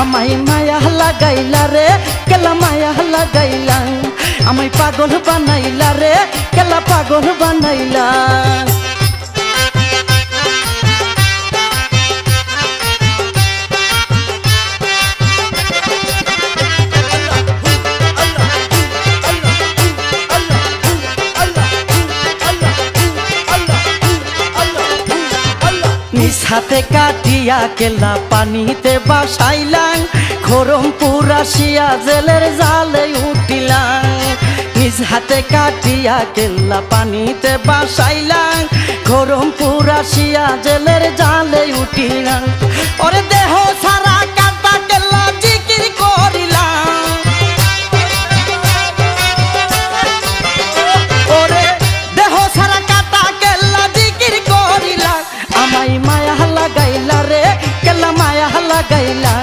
আমায় মায়া লাগাইলা রে কেলা মায়া লাগাইলা আমায় পাগল বানাইলা রে কেলা পাগল বানাইলা নিজ হাতে কাটিয়া কেলা পানিতে বাসাইলাম খরমপুর আসিয়া জেলের জালে উঠিলাম নিজ হাতে কাটিয়া কেলা পানিতে বাসাইলাম খরমপুর আসিয়া জেলের জালে উঠিলাম ওরে দেহ সারা কাটা কেলা জিকির করিলাম ওরে দেহ সারা কাটা কেলা জিকির করিলাম আমায় মায়া লাগাইলা রে কেলা মায়া লাগাইলা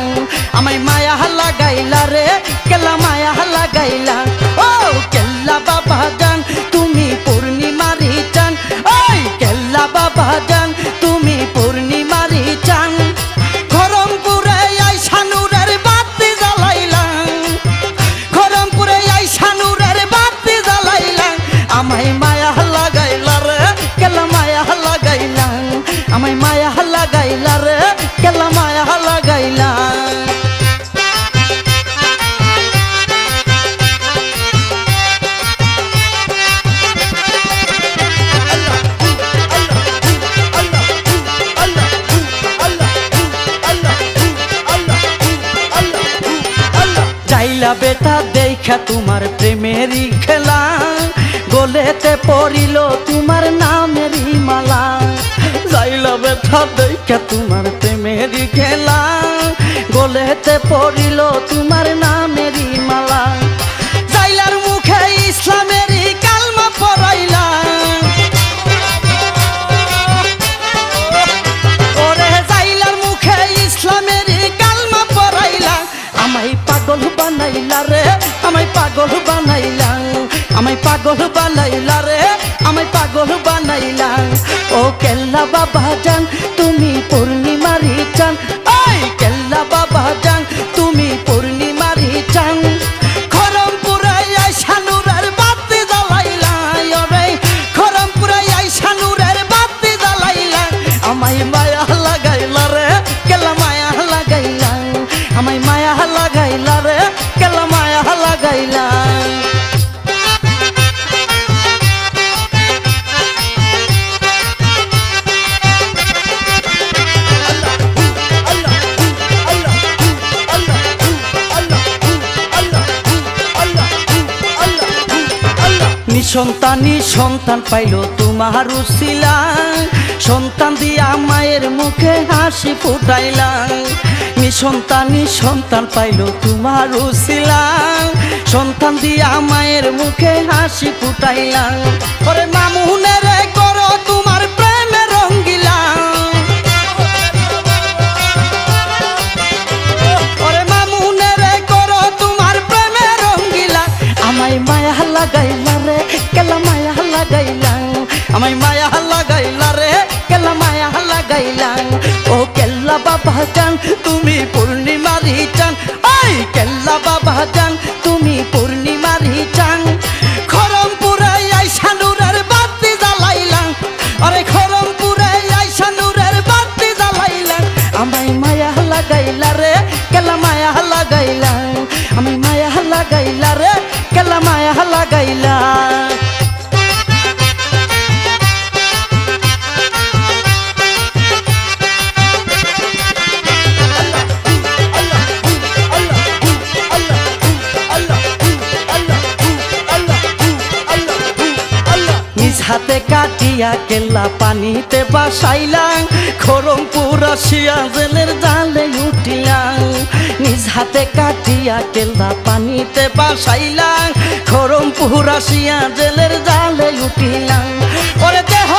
আমায় মায়া লাগাইলা রে কেলা মায়া লাগাইলা ও কেল্লা বাবা জান তুমি পূর্ণিমারি চান ওই কেল্লা বাবা জান তুমি পূর্ণিমারি চান খরমপুরে আইসা নূরের বাতি জ্বালাইলাম খরমপুরে আইসা নূরের বাতি জ্বালাইলাম আমায় মায়া লাগাইলা রে কেলা মায়া লাগাইলা আমায় মায়া লাগাইলা রে কেলা মায়া লাগাইলা চাইলা বেটা দেখা তোমার প্রেমেরই খেলা গলেতে পড়িল তোমার নামেরই মালা যাইলা বেটা দেখা তোমার প্রেমেরই খেলা গলেতে পড়িল তোমার নামেরই মালা যাইলার মুখে ইসলামেরই কালমা পড়াইলা ওরে যাইলার মুখে ইসলামেরই কালমা পড়াইলা আমায় পাগল বানাইলা রে আমায় পাগল বানাইলা আমায় পাগল বানাইলা রে আমায় পাগল বানাইলা ও কেল্লা বাবা জান তুমি পূর্ণিমারি চান ওই কেল্লা বাবা জান তুমি পূর্ণিমারি চান খরমপুরে আইসা নূরের বাতি জ্বালাইলা ওরে খরমপুরে আইসা নূরের বাতি জ্বালাইলা আমায় মায়া লাগাইলা রে কেলা মায়া লাগাইলা আমায় মায়া লাগাইলা রে কেলা মায়া লাগাইলা নিঃসন্তানী সন্তান পাইল তোমার উসিলা সন্তান দিয়া মায়ের মুখে হাসি ফুটাইলাম নিঃসন্তানী সন্তান পাইল তোমার উসিলা সন্তান দিয়া মায়ের মুখে হাসি ফুটাইলাম ওরে মামুনের করো তোমার প্রেমে রঙ্গিলা ওরে মামুনের করো তোমার প্রেমে রঙ্গিলা আমায় মায়া লাগাইলা রে কেলা মায়া লাগাইলা আমায় মায়া লাগাইলা রে কেলা মায়া লাগাইলা ও কেল্লা বাবা জান তুমি পূর্ণিমারি চান ওই কেল্লা বাবা জান তুমি পূর্ণিমারি চান খরমপুরে আইসা নূরের বাতি জ্বালাইলা আরে খরমপুরে আইসা নূরের বাতি জ্বালাইলা আমায় মায়া লাগাইলা রে কেলা মায়া লাগাইলা আমায় মায়া লাগাইলা রে কেলা মায়া লাগাইলা হাতে কাটিয়া কেল্লা পানিতে বাসাইলাম খরমপুর আসিয়া জেলের জালে উঠিলাম নিজ হাতে কাটিয়া কেল্লা পানিতে বাসাইলাম খরমপুর আসিয়া জেলের জালে উঠিলাম ওরে দেহ